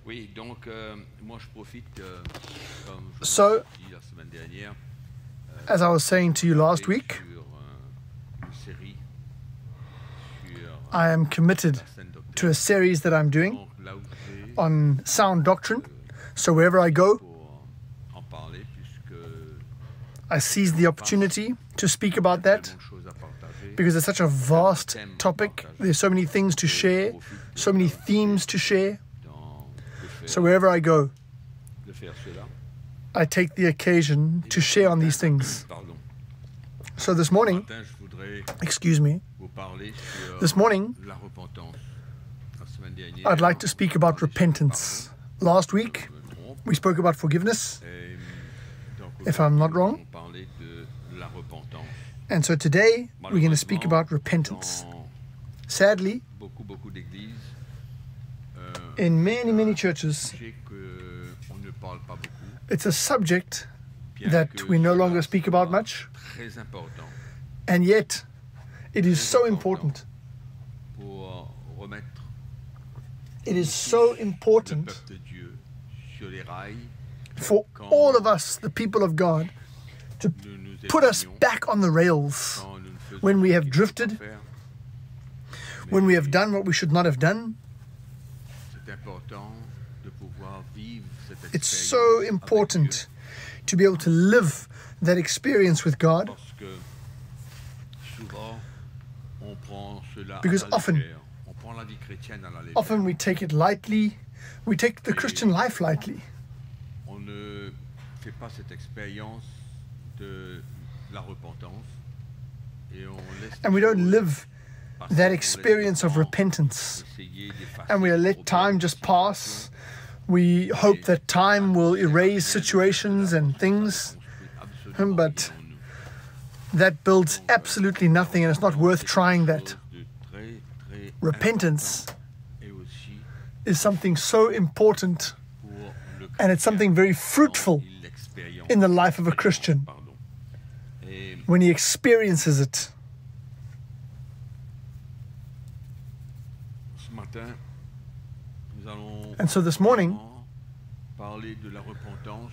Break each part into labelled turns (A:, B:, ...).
A: Oui, donc moi je profite comme je
B: So,
A: l'ai dit la semaine dernière,
B: as I was saying to you last week,
A: sur une série sur
B: I am committed
A: la saine
B: to a
A: doctrine.
B: series that I'm doing
A: Donc là où je vais
B: on sound doctrine. So wherever I go,
A: pour en parler puisque
B: I seize the opportunity to speak about
A: tellement
B: that
A: de choses à partager.
B: because it's such a vast topic. There's so many things to share, so many themes to share.
A: Dans de faire,
B: So wherever I go,
A: de faire cela.
B: I take the occasion to share on these things.
A: Pardon.
B: So this
A: Ce
B: morning,
A: matin, je voudrais
B: excuse me,
A: vous parler sur
B: this morning,
A: la repentance. La semaine dernière,
B: I'd like to speak about repentance. Last week,
A: je me trompe.
B: we spoke about forgiveness,
A: Et, donc,
B: if I'm not wrong.
A: on parlait de la repentance.
B: And so today, we're going to speak about repentance.
A: Dans
B: Sadly,
A: beaucoup d'églises,
B: in many churches,
A: je sais qu'on ne parle pas beaucoup,
B: it's a subject
A: bien
B: that
A: que
B: we no
A: cela
B: longer speak about
A: soit
B: much,
A: très important
B: and yet it is so important.
A: pour remettre
B: It is so
A: le
B: important
A: peuple de Dieu sur les rails,
B: for all of us, the people of God, to
A: nous nous
B: put us
A: éloignons
B: back on the rails
A: quand nous ne faisons
B: when we
A: ce
B: have
A: qu'il faut
B: drifted,
A: faire.
B: when we have done what we should not have done.
A: C'est important de pouvoir vivre cette
B: It's
A: expérience
B: so
A: avec
B: important
A: Dieu,
B: to be able to live that experience with God,
A: parce que souvent on prend cela
B: Because
A: à la
B: often-
A: légère. On prend la vie chrétienne à la légère.
B: often we take it lightly, we take the Christian life lightly.
A: On ne fait pas cette expérience de la repentance et on laisse
B: And we
A: les
B: don't
A: choses
B: live
A: passer, on
B: that
A: laisse
B: experience
A: le
B: of
A: temps
B: repentance.
A: essayer d'effacer
B: And we
A: les
B: let
A: problèmes,
B: time
A: les
B: just
A: situations.
B: pass. We hope that time will erase situations and things, but that builds absolutely nothing, and it's not worth trying that. Repentance is something so important, and it's something very fruitful in the life of a Christian when he experiences it. And so this morning,
A: parler de la repentance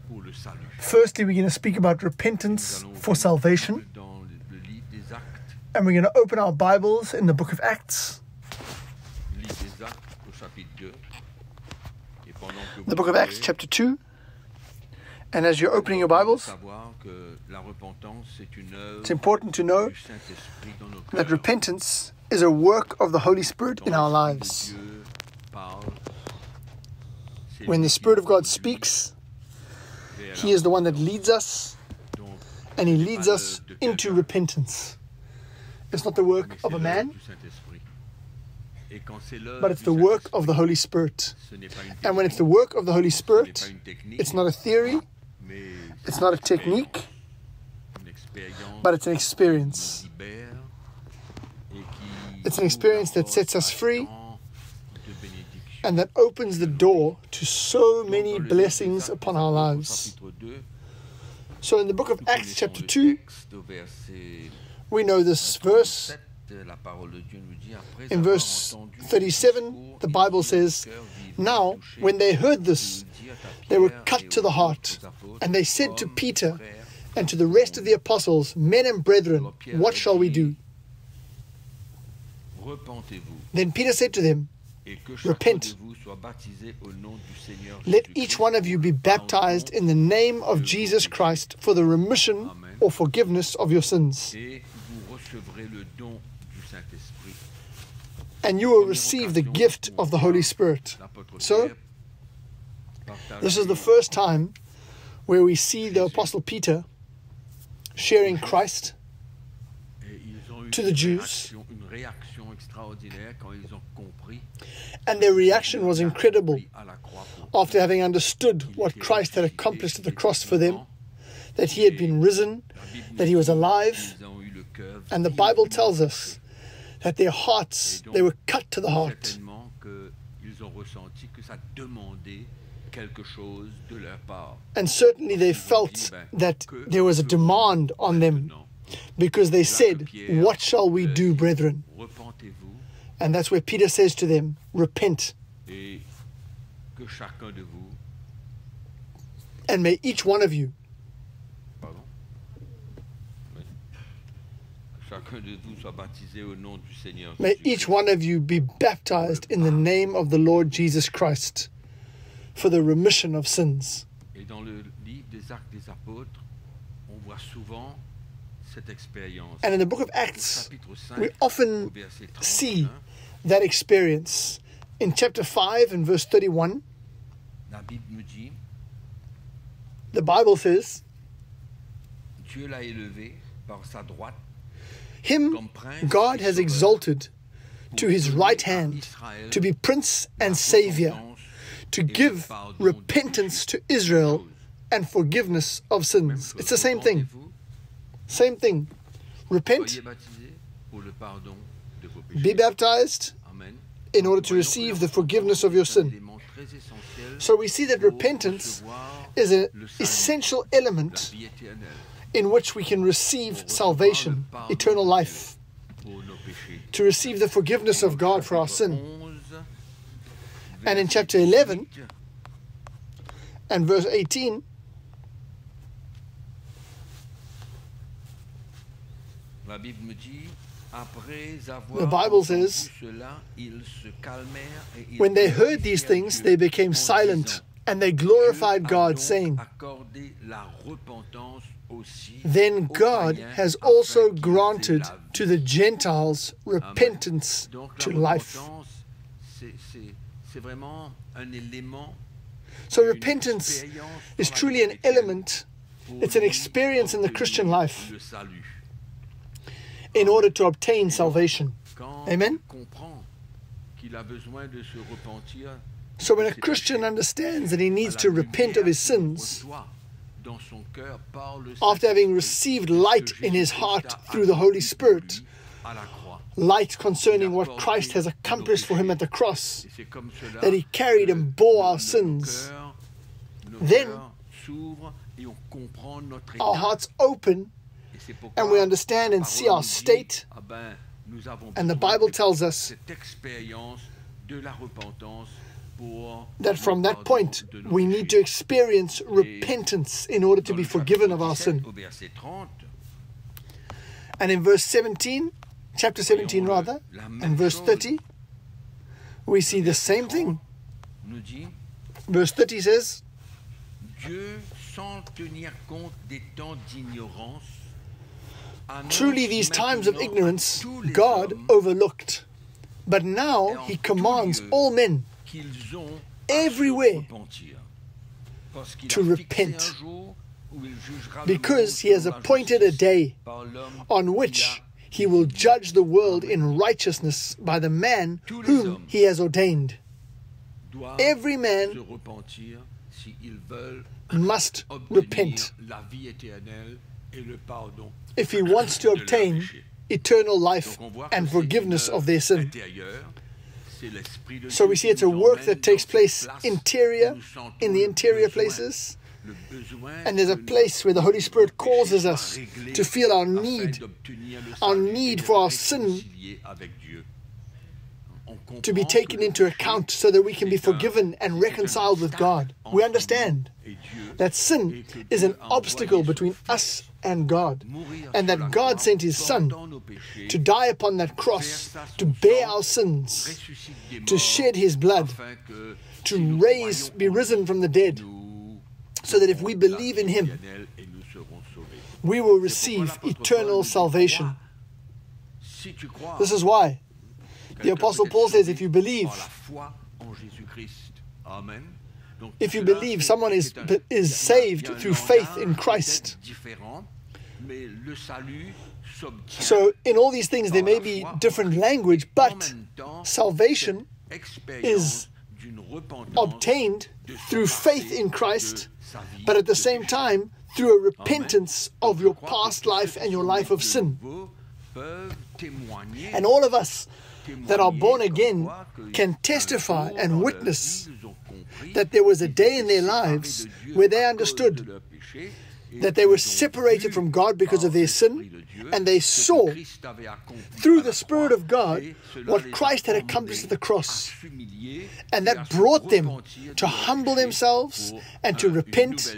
A: pour le salut.
B: firstly, we're going to speak about repentance for salvation,
A: Dans le livre des Actes,
B: and we're going to open our Bibles in the book of Acts,
A: le livre des Actes au chapitre 2. Et pendant que
B: the
A: vous
B: book of Acts,
A: ouvrez,
B: chapter 2. And as you're opening your Bibles,
A: savoir que la repentance c'est une œuvre
B: it's important to know
A: du Saint-Esprit dans nos
B: that
A: cœurs.
B: repentance is a work of the Holy Spirit in our
A: Quand l'Esprit
B: lives.
A: de Dieu parle, c'est
B: When
A: lui
B: the
A: qui
B: Spirit of God
A: conduit
B: speaks,
A: vers
B: He is the one that leads us,
A: Donc,
B: and He
A: c'est
B: leads
A: pas
B: us
A: l'œuvre de
B: into
A: quelqu'un,
B: repentance. It's not the work
A: mais
B: of
A: c'est
B: a
A: l'œuvre
B: man,
A: du Saint-Esprit. Et quand c'est l'œuvre
B: but it's
A: du
B: the work
A: Saint-Esprit,
B: of the Holy Spirit.
A: ce n'est pas une
B: And when it's the
A: technique,
B: work of the Holy
A: ce n'est pas
B: Spirit,
A: une technique,
B: it's not a theory,
A: mais
B: it's not a technique,
A: une expérience
B: but it's an
A: qui
B: experience.
A: nous libère et qui
B: It's an
A: nous
B: experience that
A: apporte
B: sets us free
A: tant de bénédictions.
B: and that opens the door to so
A: Donc,
B: many
A: dans le livre des
B: blessings
A: Actes,
B: upon our
A: au
B: lives.
A: chapitre 2,
B: So in the book of
A: nous
B: Acts
A: connaissons
B: chapter
A: le
B: 2,
A: texte au verset
B: we know this verse.
A: 37, la parole de Dieu nous dit, après
B: In
A: avoir
B: verse
A: entendu ce
B: 37,
A: discours,
B: the
A: ils
B: Bible
A: dirent
B: says,
A: au cœur vivant,
B: Now,
A: touché,
B: when they heard this,
A: ils dirent à
B: they were
A: Pierre
B: cut
A: et
B: to
A: aux
B: the heart,
A: autres apôtres,
B: and they said to
A: Hommes,
B: Peter
A: frères,
B: and to the rest of the apostles, Men and brethren,
A: alors Pierre
B: what
A: leur
B: shall we
A: dit,
B: do?
A: repentez-vous,
B: Then Peter said to them,
A: et que chacun
B: Repent.
A: de vous soit baptisé au nom du Seigneur
B: Let
A: Jésus-Christ
B: each one of you be baptized in the name of Jesus Christ for the remission or forgiveness of your sins,
A: et vous recevrez le don du Saint-Esprit.
B: and you will receive the gift of the Holy Spirit.
A: L'apôtre
B: So,
A: Pierre partage
B: this is the first time where we see the Apostle Peter sharing Christ,
A: et ils ont eu
B: to the Jews.
A: une réaction extraordinaire quand ils ont compris
B: and their reaction was incredible
A: à la croix pour
B: after having understood what Christ had accomplished at the cross for them, that he had been risen, that he was alive,
A: ils ont eu le cœur
B: and the Bible tells us that their hearts, they were cut to the heart.
A: certainement qu'ils ont ressenti que ça demandait quelque chose de leur part.
B: And certainly they felt that there was a demand on them, because they said, What shall we do, brethren?
A: Repentez-vous
B: And that's where Peter says to them, Repent.
A: et que chacun de vous,
B: and may each one of you,
A: pardon, oui, que chacun de vous soit baptisé au nom du Seigneur
B: may
A: Jésus-Christ.
B: each one of you be baptized in the name of the Lord Jesus Christ for the remission of sins.
A: Et dans le livre des Actes des Apôtres, on voit souvent cette expérience.
B: And in the book of
A: Au
B: Acts,
A: chapitre 5,
B: we
A: au
B: often
A: verset 31,
B: see that experience. In chapter 5 and verse 31,
A: la Bible me dit,
B: the Bible says,
A: Dieu l'a élevé par sa droite
B: him
A: comme prince
B: God
A: et
B: has
A: sauveur
B: exalted
A: pour
B: to his
A: donner
B: right
A: à
B: hand
A: Israël
B: to be prince
A: la
B: and savior,
A: repentance
B: to
A: et le
B: give
A: pardon des
B: repentance
A: péchés.
B: to Israel and forgiveness of sins. It's the same thing.
A: Repentez-vous,
B: Same thing. Repent,
A: soyez baptisés pour le pardon de vos
B: be
A: péchés.
B: baptized
A: Amen.
B: in order to
A: Voyons que
B: receive
A: la
B: the forgiveness of your
A: repentance est un
B: sin.
A: élément très essentiel
B: So we see that
A: pour
B: repentance
A: recevoir
B: is an
A: le salut,
B: essential
A: la
B: element
A: vie éternelle,
B: in which we can receive salvation, eternal life,
A: pour nos péchés.
B: to receive the forgiveness of God for our sin.
A: 11,
B: And in
A: verset
B: chapter 11
A: 8,
B: and verse 18,
A: la Bible me dit, après
B: the
A: avoir
B: Bible
A: entendu
B: says,
A: cela, ils se calmèrent et ils
B: when they heard these
A: glorifièrent
B: things,
A: Dieu
B: they became
A: en
B: silent,
A: disant,
B: and they
A: Dieu
B: glorified
A: a
B: God,
A: donc
B: saying,
A: accordé la repentance aussi
B: then
A: aux
B: God
A: païens
B: has
A: afin
B: also
A: qu'ils aient
B: granted
A: la vie.
B: to the Gentiles repentance
A: Donc
B: to
A: la
B: life.
A: repentance, c'est vraiment un élément,
B: So
A: une
B: repentance
A: expérience
B: is
A: dans la
B: truly
A: vie
B: an
A: chrétienne
B: element,
A: pour
B: it's an
A: lui
B: experience in the
A: obtenir
B: Christian life
A: le salut.
B: in order to obtain salvation.
A: Quand
B: Amen.
A: il comprend qu'il a besoin de se repentir,
B: So when a Christian understands that he needs to repent of his sins,
A: dans son cœur par le
B: after having
A: Saint-Esprit,
B: received light in his heart through the Holy Spirit,
A: à la croix.
B: light concerning what Christ has accomplished for him at the cross,
A: Et c'est comme cela
B: that he carried and bore our
A: nos
B: sins,
A: cœurs
B: then
A: s'ouvrent et on comprend notre
B: our
A: état.
B: hearts open
A: Et c'est pourquoi
B: and we understand and
A: la
B: see
A: parole
B: our
A: nous dit,
B: state.
A: ah ben, nous avons
B: And the
A: besoin
B: Bible
A: de
B: tells us
A: cette expérience de la repentance pour
B: that from
A: le
B: that
A: pardon
B: point
A: de nos
B: we
A: péchés.
B: need to experience repentance in order to
A: Dans
B: be
A: le chapitre
B: forgiven of our
A: 17,
B: sin.
A: au verset 30,
B: And in verse 17, chapter 17 rather, and verse 30, we see the same thing.
A: nous dit,
B: Verse 30 says,
A: Dieu, sans tenir compte des temps d'ignorance, annonce
B: truly these times of
A: maintenant
B: ignorance
A: à tous les
B: God
A: hommes
B: overlooked, but
A: et
B: now
A: en
B: he
A: tout
B: commands
A: lieu
B: all men
A: qu'ils ont
B: everywhere
A: à se repentir, parce qu'il
B: to
A: a fixé
B: repent,
A: un jour où il jugera le
B: because
A: monde
B: he has
A: selon la
B: appointed a
A: justice
B: day
A: par l'homme
B: on
A: qu'il
B: which
A: a
B: he will
A: désigné.
B: judge the world in righteousness by the man
A: Tous les
B: whom
A: hommes
B: he has ordained.
A: Doivent
B: Every
A: se
B: man
A: repentir s'ils veulent
B: must
A: obtenir
B: repent
A: la vie éternelle et le pardon
B: if he wants to
A: de leurs
B: obtain
A: péchés.
B: eternal life
A: Donc on voit que
B: and
A: c'est
B: forgiveness
A: une
B: of their sin.
A: intérieure, c'est l'Esprit de
B: So
A: Dieu
B: we see
A: qui
B: it's a
A: nous
B: work
A: emmène
B: that takes
A: dans
B: place
A: cette place
B: interior,
A: où nous sentons
B: in the
A: le
B: interior
A: besoin,
B: places,
A: le besoin
B: and there's a
A: que
B: place where the Holy Spirit
A: nos péchés
B: causes
A: soient
B: us
A: réglés
B: to feel our
A: afin
B: need,
A: d'obtenir le
B: our
A: salut et
B: need
A: d'être
B: for our sin
A: réconciliés avec Dieu. On
B: to be
A: comprend
B: taken
A: que le
B: into
A: péché
B: account so that we can be
A: est un-
B: forgiven and
A: c'est un
B: reconciled with God.
A: obstacle
B: We
A: entre
B: understand
A: nous et Dieu,
B: that sin
A: et que
B: is
A: Dieu
B: an
A: a envoyé
B: obstacle
A: son
B: between
A: Fils
B: us and God,
A: mourir
B: and
A: sur
B: that
A: la
B: God
A: croix,
B: sent his Son
A: portant nos péchés,
B: to die upon that cross,
A: versa
B: to
A: son
B: bear
A: sang,
B: our sins,
A: ressuscite des
B: to
A: morts,
B: shed his blood,
A: afin que
B: to
A: si nous
B: raise,
A: croyons
B: be
A: en
B: risen
A: lui,
B: from the dead,
A: nous
B: so that if we
A: aurons la
B: believe
A: vie
B: in him,
A: éternelle et nous serons sauvés.
B: we will
A: C'est pourquoi
B: receive
A: l'apôtre Paul
B: eternal
A: nous dit,
B: salvation.
A: crois. Si tu crois,
B: This is why the
A: quelqu'un
B: Apostle
A: peut être
B: Paul says,
A: sauvé
B: if you believe,
A: par la foi en Jésus-Christ. Amen. Donc,
B: if you
A: cela,
B: believe,
A: c'est-
B: someone is
A: c'est un- il y a- il y a
B: saved
A: un
B: through faith
A: langage
B: in Christ.
A: peut-être différent, mais le salut s'obtient
B: So in all these things there
A: par
B: may
A: la
B: be
A: foi en
B: different
A: Christ.
B: language,
A: Et en
B: but
A: même temps,
B: salvation
A: cette expérience
B: is
A: d'une repentance
B: obtained
A: de son
B: through
A: passé,
B: faith in
A: de
B: Christ,
A: sa vie
B: but at the
A: de
B: same
A: péché.
B: time through a repentance
A: Amen.
B: of
A: Donc,
B: your
A: je crois que
B: past
A: tous
B: life
A: ceux
B: and
A: qui
B: your
A: sont
B: life
A: nés
B: of
A: de
B: sin.
A: nouveau peuvent témoigner,
B: And all of us that are born
A: témoigner
B: again
A: comme quoi que
B: can
A: un
B: testify
A: jour
B: and
A: dans leur
B: witness
A: vie, ils ont compris
B: that there was a
A: qu'ils
B: day in
A: étaient
B: their
A: séparés
B: lives
A: de Dieu
B: where they
A: à cause
B: understood
A: de leurs péchés, et
B: that they were
A: qu'ils ont
B: separated
A: vu
B: from God because
A: par
B: of their sin,
A: l'Esprit de Dieu
B: and they saw through the Spirit of God what Christ had accomplished at the cross. And that brought them to humble themselves and to repent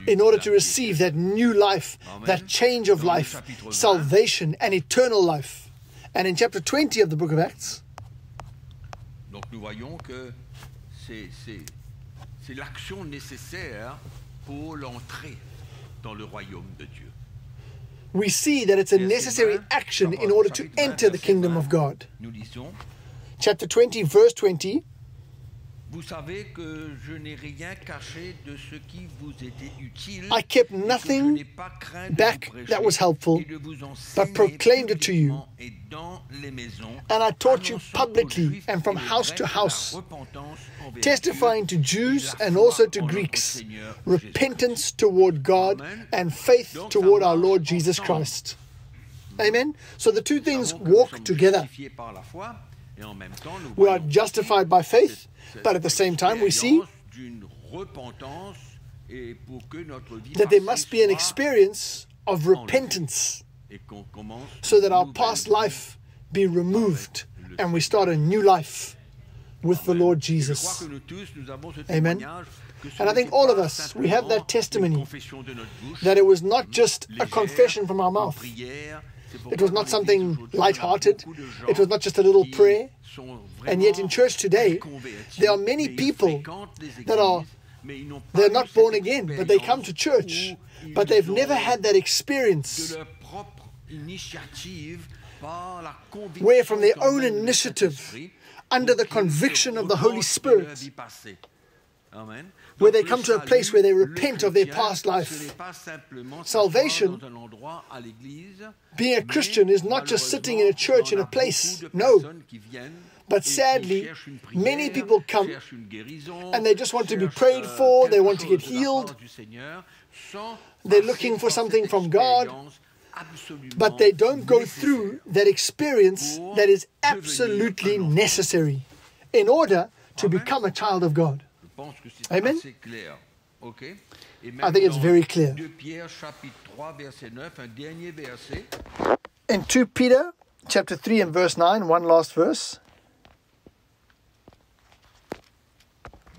B: in order to receive that new life, that change of life, salvation and eternal life. And in chapter 20 of the book of Acts,
A: donc nous voyons que c'est l'action nécessaire pour l'entrée dans le royaume de Dieu.
B: We see that it's a necessary action in order to enter the kingdom of God.
A: Nous lisons,
B: chapter 20, verse 20.
A: Vous savez que je n'ai rien caché de ce qui vous était utile.
B: I kept nothing back that was helpful, but proclaimed it to you. And I taught you publicly and from house to house, testifying to Jews and also to Greeks, repentance toward God and faith toward our Lord Jesus Christ. Amen. So the two things walk together. We are justified by faith, but at the same time we see that there must be an experience of repentance so that our past life be removed and we start a new life with the Lord Jesus. Amen. And I think all of us, we have that testimony that it was not just a confession from our mouth. It was not something light-hearted. It was not just a little prayer. And yet in church today, there are many people that they're not born again, but they come to church, but they've never had that experience where from their own initiative, under the conviction of the Holy Spirit, where they come to a place where they repent of their past life. Salvation, being a Christian, is not just sitting in a church in a place. No. But sadly, many people come and they just want to be prayed for, they want to get healed, they're looking for something from God, but they don't go through that experience that is absolutely necessary in order to become a child of God. Amen? I think it's very clear. In 2 Peter chapter 3 and verse 9, one last verse.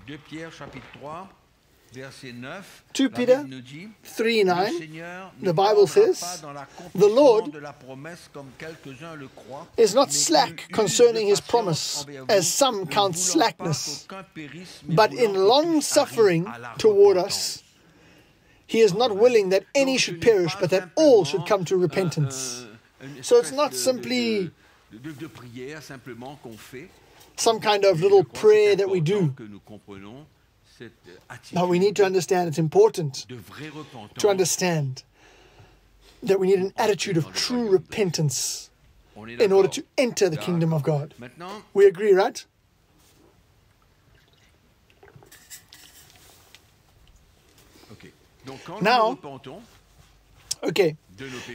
A: 2 Pierre chapitre 3 verset 9.
B: 2 Peter 3:9, the Bible says, the Lord is not slack concerning his promise, as some count slackness, but in long suffering toward us, he is not willing that any should perish, but that all should come to repentance. So it's not simply some kind of little prayer that we do. But we need to understand, it's important to understand that we need an attitude of true repentance in order to enter the kingdom of God. We agree, right?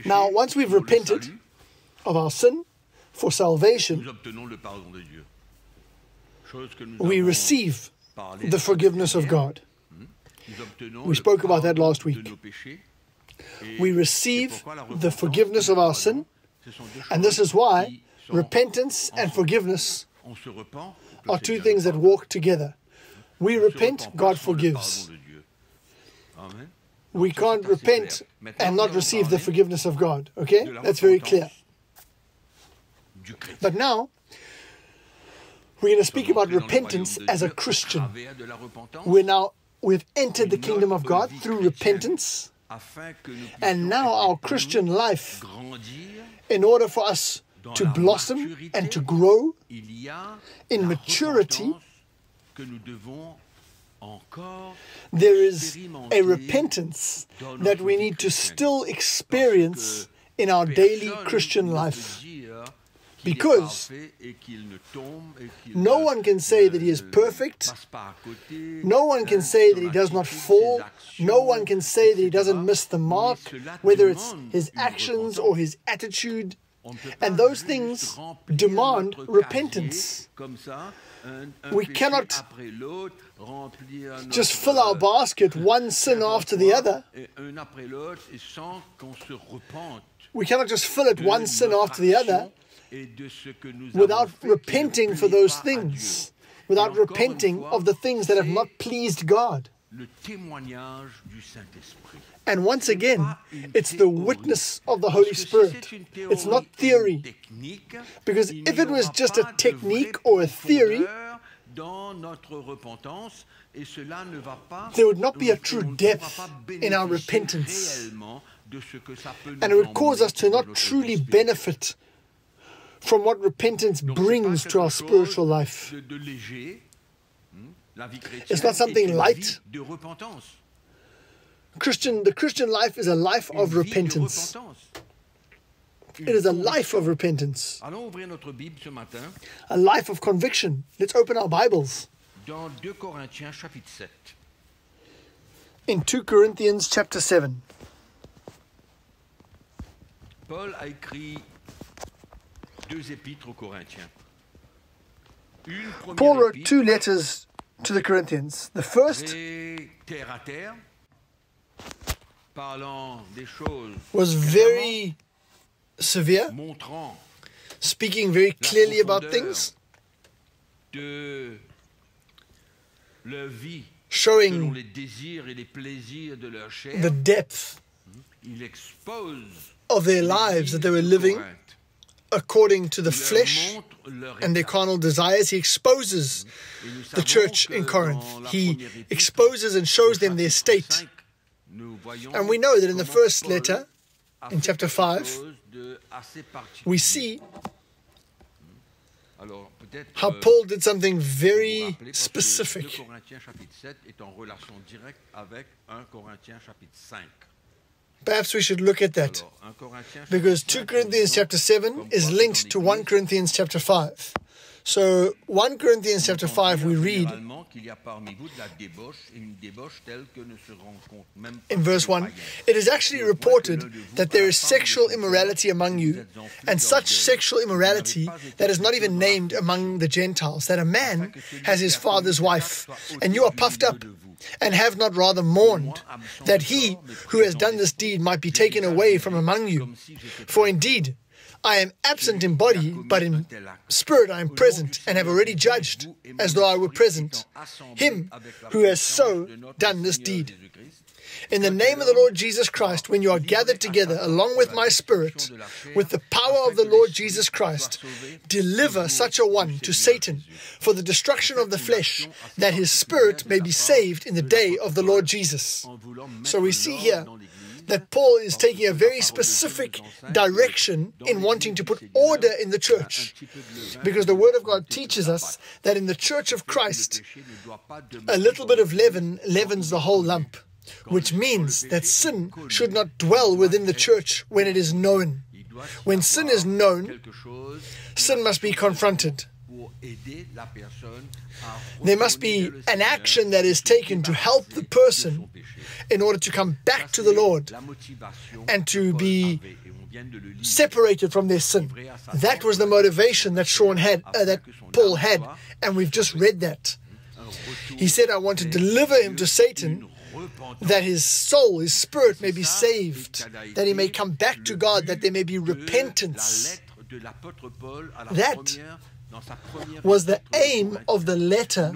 B: Now, once we've repented of our sin for salvation, we receive the forgiveness of God. We spoke about that last week. We receive the forgiveness of our sin, and this is why repentance and forgiveness are two things that walk together. We repent, God forgives. We can't repent and not receive the forgiveness of God. Okay? That's very clear. But now, we're going to speak about repentance as a Christian. We've entered the kingdom of God through repentance. And now our Christian life, in order for us to blossom and to grow in maturity, there is a repentance that we need to still experience in our daily Christian life. Because no one can say that he is perfect. No one can say that he does not fall. No one can say that he doesn't miss the mark, whether it's his actions or his attitude. And those things demand repentance. We cannot just fill our basket one sin after the other. We cannot just fill it one sin after the other without repenting for those things, without repenting of the things that have not pleased God. And once again, it's the witness of the Holy Spirit. It's not theory. Because if it was just a technique or a theory, there would not be a true depth in our repentance. And it would cause us to not truly benefit from what repentance brings to our spiritual life. It's not something light. The Christian life is a life of repentance. It is a life of repentance. A life of conviction. Let's open our Bibles. In 2 Corinthians chapter 7.
A: Paul a écrit 2 épîtres aux Corinthiens.
B: Paul wrote 2 letters to the Corinthians. The first was very severe, speaking very clearly about things, showing the depth of their lives that they were living according to the flesh and their carnal desires. He exposes the church in Corinth. He exposes and shows them their state. And we know that in the first letter, in chapter 5, we see how Paul did something very specific. Perhaps we should look at that, because 2 Corinthians chapter 7 is linked to 1 Corinthians chapter 5. So 1 Corinthians chapter 5 we read in verse 1, it is actually reported that there is sexual immorality among you, and such sexual immorality that is not even named among the Gentiles, that a man has his father's wife, and you are puffed up, and have not rather mourned, that he who has done this deed might be taken away from among you. For indeed, I am absent in body, but in spirit I am present, and have already judged, as though I were present, him who has so done this deed. In the name of the Lord Jesus Christ, when you are gathered together along with my spirit, with the power of the Lord Jesus Christ, deliver such a one to Satan for the destruction of the flesh, that his spirit may be saved in the day of the Lord Jesus. So we see here that Paul is taking a very specific direction in wanting to put order in the church. Because the Word of God teaches us that in the church of Christ, a little bit of leaven leavens the whole lump, which means that sin should not dwell within the church when it is known. When sin is known, sin must be confronted. There must be an action that is taken to help the person in order to come back to the Lord and to be separated from their sin. That was the motivation that that Paul had, and we've just read that. He said, I want to deliver him to Satan, that his soul, his spirit may be saved, that he may come back to God, that there may be repentance. That was the aim of the letter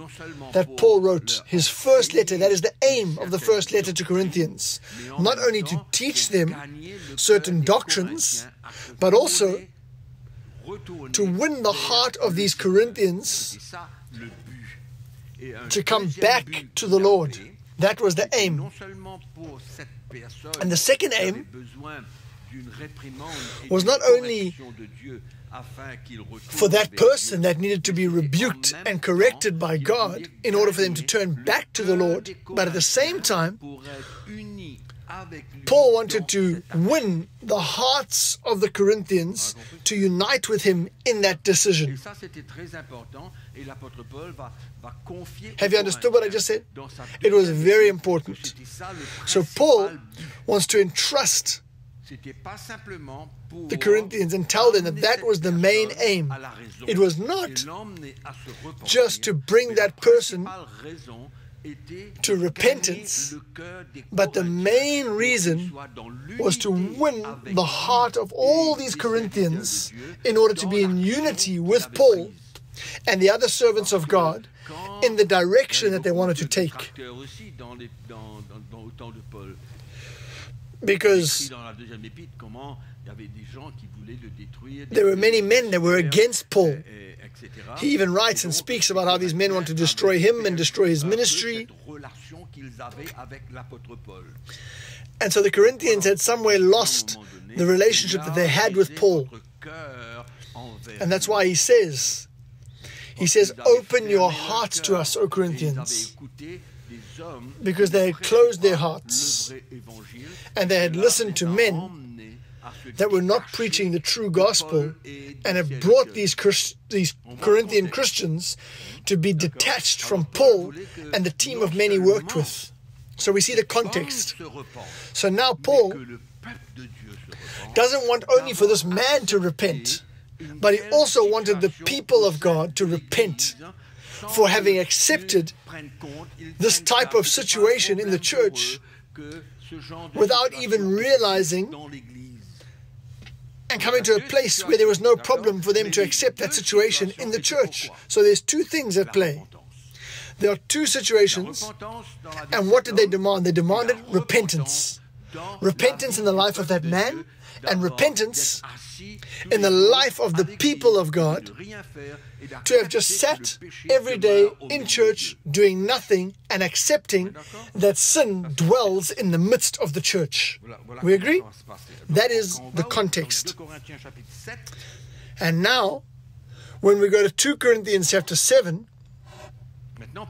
B: that Paul wrote, his first letter. That is the aim of the first letter to Corinthians. Not only to teach them certain doctrines, but also to win the heart of these Corinthians to come back to the Lord. That was the aim. And the second aim was not only for that person that needed to be rebuked and corrected by God in order for them to turn back to the Lord, but at the same time, Paul wanted to win the hearts of the Corinthians to unite with him in that decision. Have you understood what I just said? It was very important. So Paul wants to entrust the Corinthians and tell them that that was the main aim. It was not just to bring that person to repentance, but the main reason was to win the heart of all these Corinthians in order to be in unity with Paul and the other servants of God in the direction that they wanted to take. Because there were many men that were against Paul. He even writes and speaks about how these men want to destroy him and destroy his ministry. And so the Corinthians had somewhere lost the relationship that they had with Paul. And that's why he says, open your hearts to us, O Corinthians. Because they had closed their hearts and they had listened to men that were not preaching the true gospel and had brought these Corinthian Christians to be detached from Paul and the team of men he worked with. So we see the context. So now Paul doesn't want only for this man to repent, but he also wanted the people of God to repent for having accepted this type of situation in the church without even realizing and coming to a place where there was no problem for them to accept that situation in the church. So there's two things at play. There are two situations, and what did they demand? They demanded repentance. Repentance in the life of that man, and repentance in the life of the people of God, to have just sat every day in church doing nothing and accepting that sin dwells in the midst of the church. We agree? That is the context. And now, when we go to 2 Corinthians chapter 7, now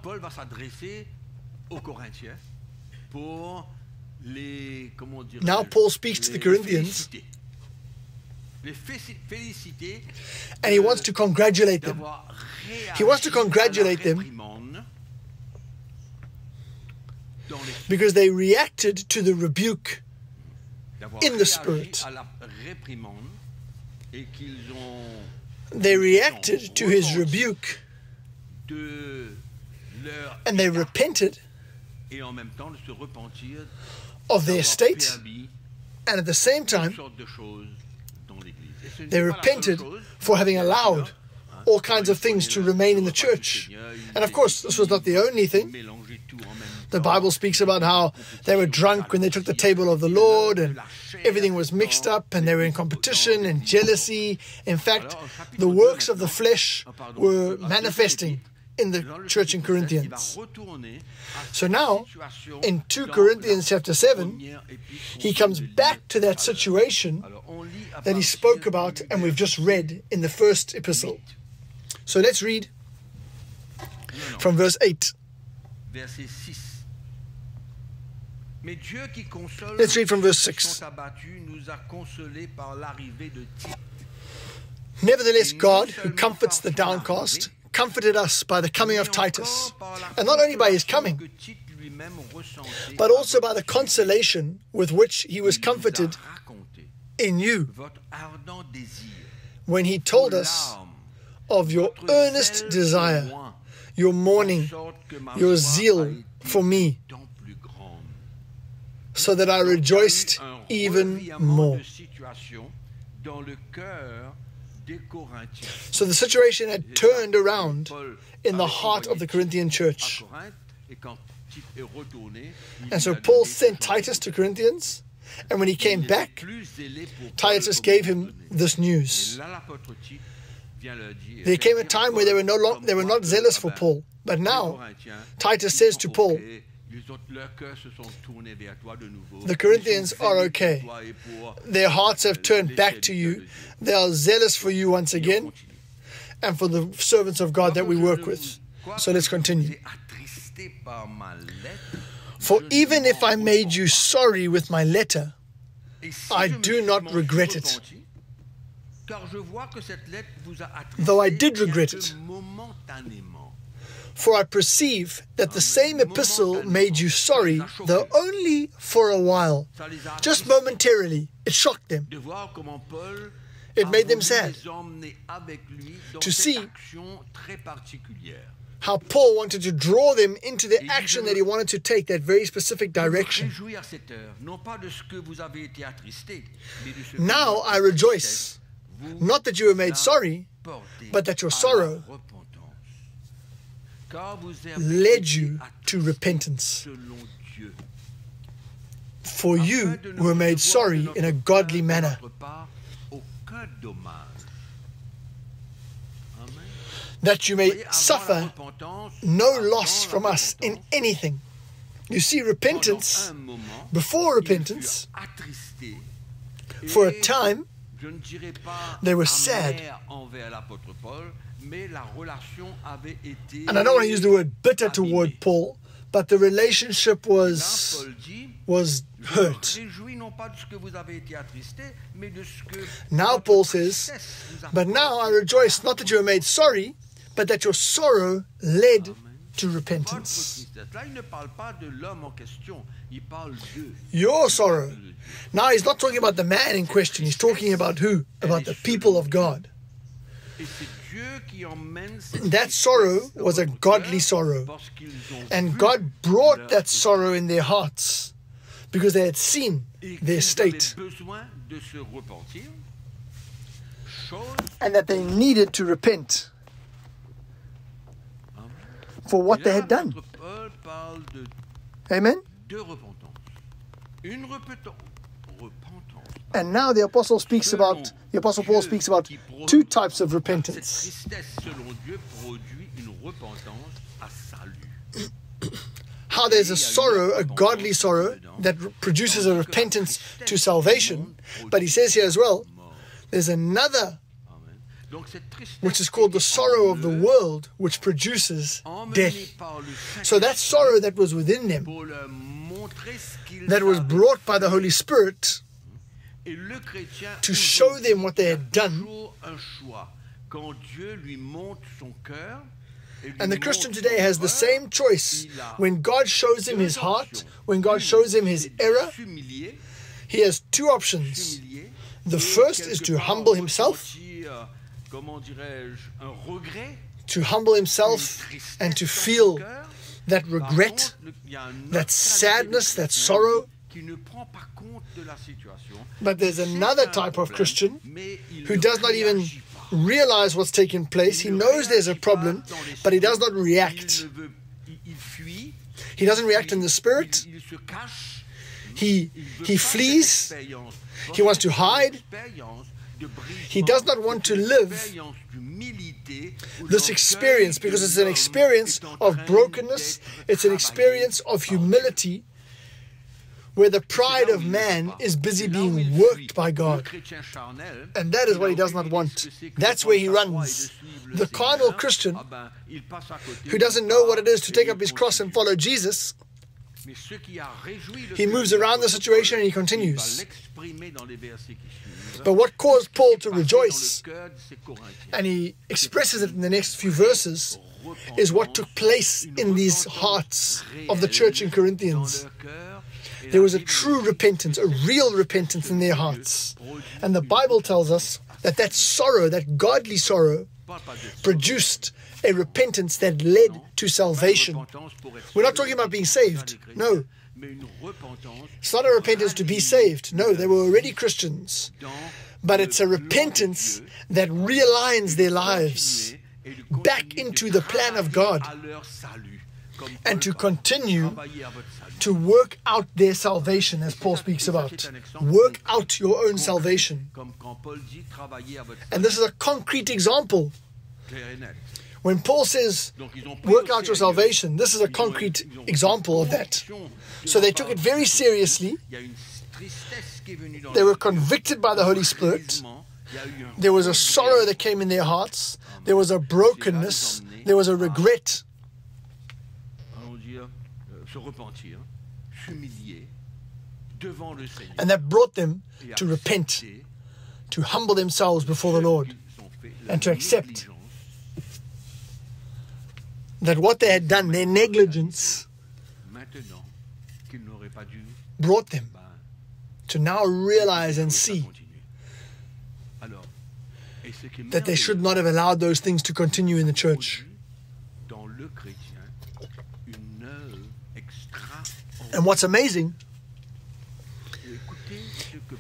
B: Paul speaks to the Corinthians and he wants to congratulate them. He wants to congratulate them because they reacted to the rebuke in the Spirit. They reacted to his rebuke and they repented of their state, and at the same time they repented for having allowed all kinds of things to remain in the church. And of course, this was not the only thing. The Bible speaks about how they were drunk when they took the table of the Lord, and everything was mixed up, and they were in competition and jealousy. In fact, the works of the flesh were manifesting in the church in Corinthians. So now, in 2 Corinthians chapter 7, he comes back to that situation that he spoke about and we've just read in the first epistle. So let's read from verse 8. Let's read from verse 6. Nevertheless, God, who comforts the downcast, comforted us by the coming of Titus, and not only by his coming, but also by the consolation with which he was comforted in you, when he told us of your earnest desire, your mourning, your zeal for me, so that I rejoiced even more. So the situation had turned around in the heart of the Corinthian church. And so Paul sent Titus to Corinthians, and when he came back, Titus gave him this news. There came a time where they were not zealous for Paul, but now Titus says to Paul, the Corinthians are okay. Their hearts have turned back to you. They are zealous for you once again and for the servants of God that we work with. So let's continue. For even if I made you sorry with my letter, I do not regret it. Though I did regret it. For I perceive that the same epistle made you sorry, though only for a while, just momentarily. It shocked them. It made them sad to see how Paul wanted to draw them into the action that he wanted to take, that very specific direction. Now I rejoice, not that you were made sorry, but that your sorrow led you to repentance. For you were made sorry in a godly manner, that you may suffer no loss from us in anything. You see, repentance, before repentance, for a time, they were sad. And I don't want to use the word bitter toward Paul, but the relationship was hurt. Now Paul says, but now I rejoice not that you were made sorry, but that your sorrow led to repentance. Your sorrow. Now he's not talking about the man in question, he's talking about who? About the people of God. That sorrow was a godly sorrow. And God brought that sorrow in their hearts because they had seen their state. And that they needed to repent for what they had done. Amen? And now the Apostle Paul speaks about two types of repentance. How there's a sorrow, a godly sorrow, that produces a repentance to salvation. But he says here as well, there's another, which is called the sorrow of the world, which produces death. So that sorrow that was within them, that was brought by the Holy Spirit, to show them what they had done. And the Christian today has the same choice. When God shows him his heart, when God shows him his error, he has two options. The first is to humble himself, and to feel that regret, that sadness, that sorrow. But there's another type of Christian who does not even realize what's taking place. He knows there's a problem, but he does not react. He doesn't react in the spirit. He flees. He wants to hide. He does not want to live this experience, because it's an experience of brokenness. It's an experience of humility, where the pride of man is busy being worked by God. And that is what he does not want. That's where he runs. The carnal Christian, who doesn't know what it is to take up his cross and follow Jesus, he moves around the situation and he continues. But what caused Paul to rejoice, and he expresses it in the next few verses, is what took place in these hearts of the church in Corinthians. There was a true repentance, a real repentance in their hearts. And the Bible tells us that that sorrow, that godly sorrow, produced a repentance that led to salvation. We're not talking about being saved. No. It's not a repentance to be saved. No, they were already Christians. But it's a repentance that realigns their lives back into the plan of God, and to continue to work out their salvation, as Paul speaks about. Work out your own salvation. And this is a concrete example. When Paul says, work out your salvation, this is a concrete example of that. So they took it very seriously. They were convicted by the Holy Spirit. There was a sorrow that came in their hearts. There was a brokenness. There was a regret. And that brought them to repent, to humble themselves before the Lord, and to accept that what they had done, their negligence, brought them to now realize and see that they should not have allowed those things to continue in the church. And what's amazing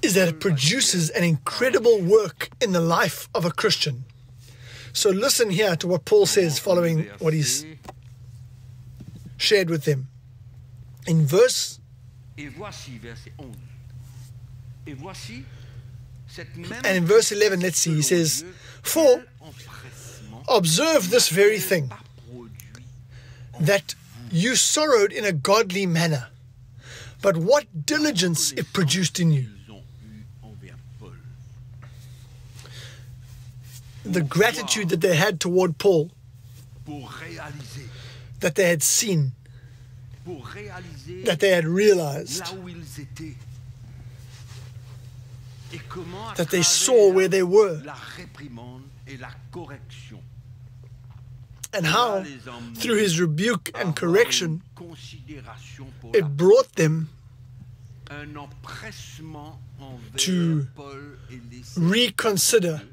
B: is that it produces an incredible work in the life of a Christian. So listen here to what Paul says following what he's shared with them. In verse, and in verse 11, let's see, he says, "For observe this very thing, that you sorrowed in a godly manner, but what diligence it produced in you." The gratitude that they had toward Paul, that they had seen, that they had realized, that they saw where they were, and how through his rebuke and correction it brought them to reconsider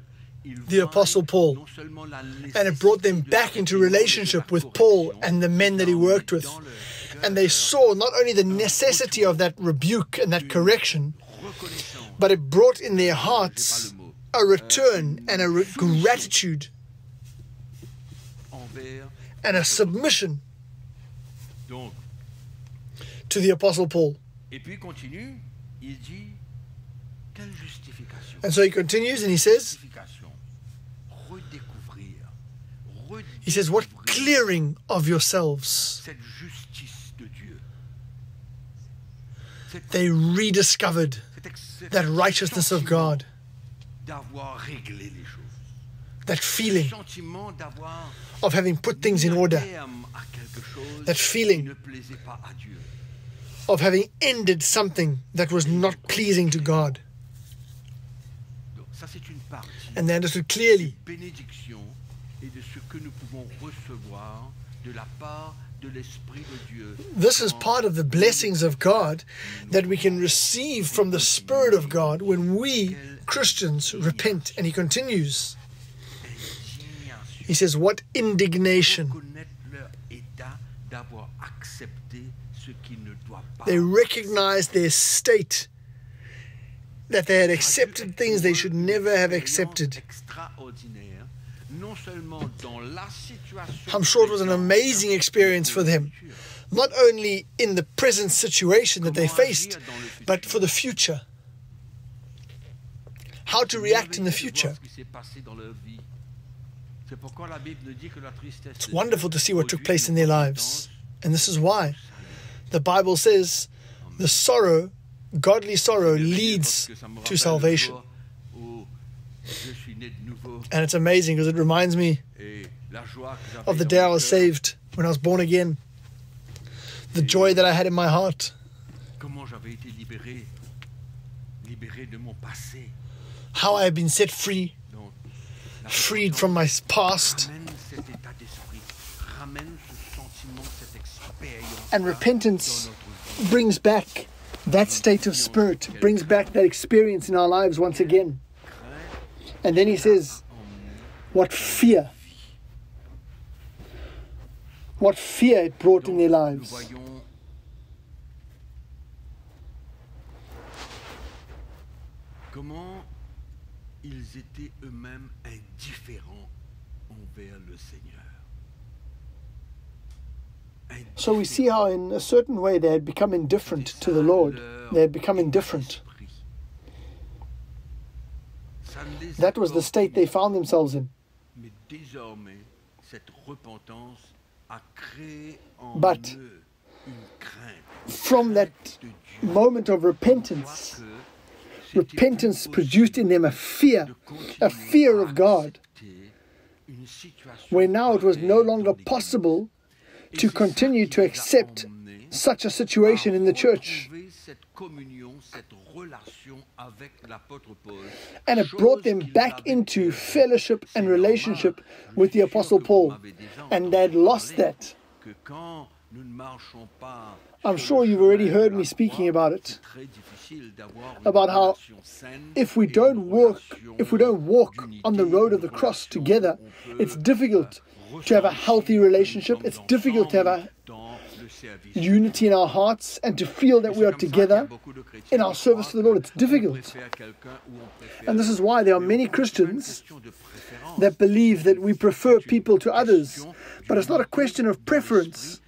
B: the Apostle Paul, and it brought them back into relationship with Paul and the men that he worked with. And they saw not only the necessity of that rebuke and that correction, but it brought in their hearts a return and a gratitude and a submission to the Apostle Paul. And so he continues and he says, what clearing of yourselves. They rediscovered that righteousness of God, that feeling of having put things in order, that feeling of having ended something that was not pleasing to God. And they understood clearly this is part of the blessings of God that we can receive from the Spirit of God when we, Christians, repent. And he continues. He says, what indignation. They recognized their state, that they had accepted things they should never have accepted. I'm sure it was an amazing experience for them, not only in the present situation that they faced, but for the future. How to react in the future. It's wonderful to see what took place in their lives. And this is why the Bible says the sorrow, godly sorrow, leads to salvation. And it's amazing because it reminds me of the day I was saved, when I was born again. The joy that I had in my heart. How I have been set free, freed from my past. And repentance brings back that state of spirit, brings back that experience in our lives once again. And then he says, what fear it brought in their lives.
A: Comment ils étaient eux-mêmes indifférents envers le Seigneur.
B: So we see how in a certain way they had become indifferent to the Lord. They had become indifferent. That was the state they found themselves in. But from that moment of repentance, repentance produced in them a fear of God, where now it was no longer possible to continue to accept such a situation in the church. And it brought them back into fellowship and relationship with the Apostle Paul. And they'd lost that. I'm sure you've already heard me speaking about it. About how if we don't walk on the road of the cross together, it's difficult to have a healthy relationship. It's difficult to have a unity in our hearts and to feel that we are together in our service to the Lord. It's difficult. And this is why there are many Christians that believe that we prefer people to others. But it's not a question of preference.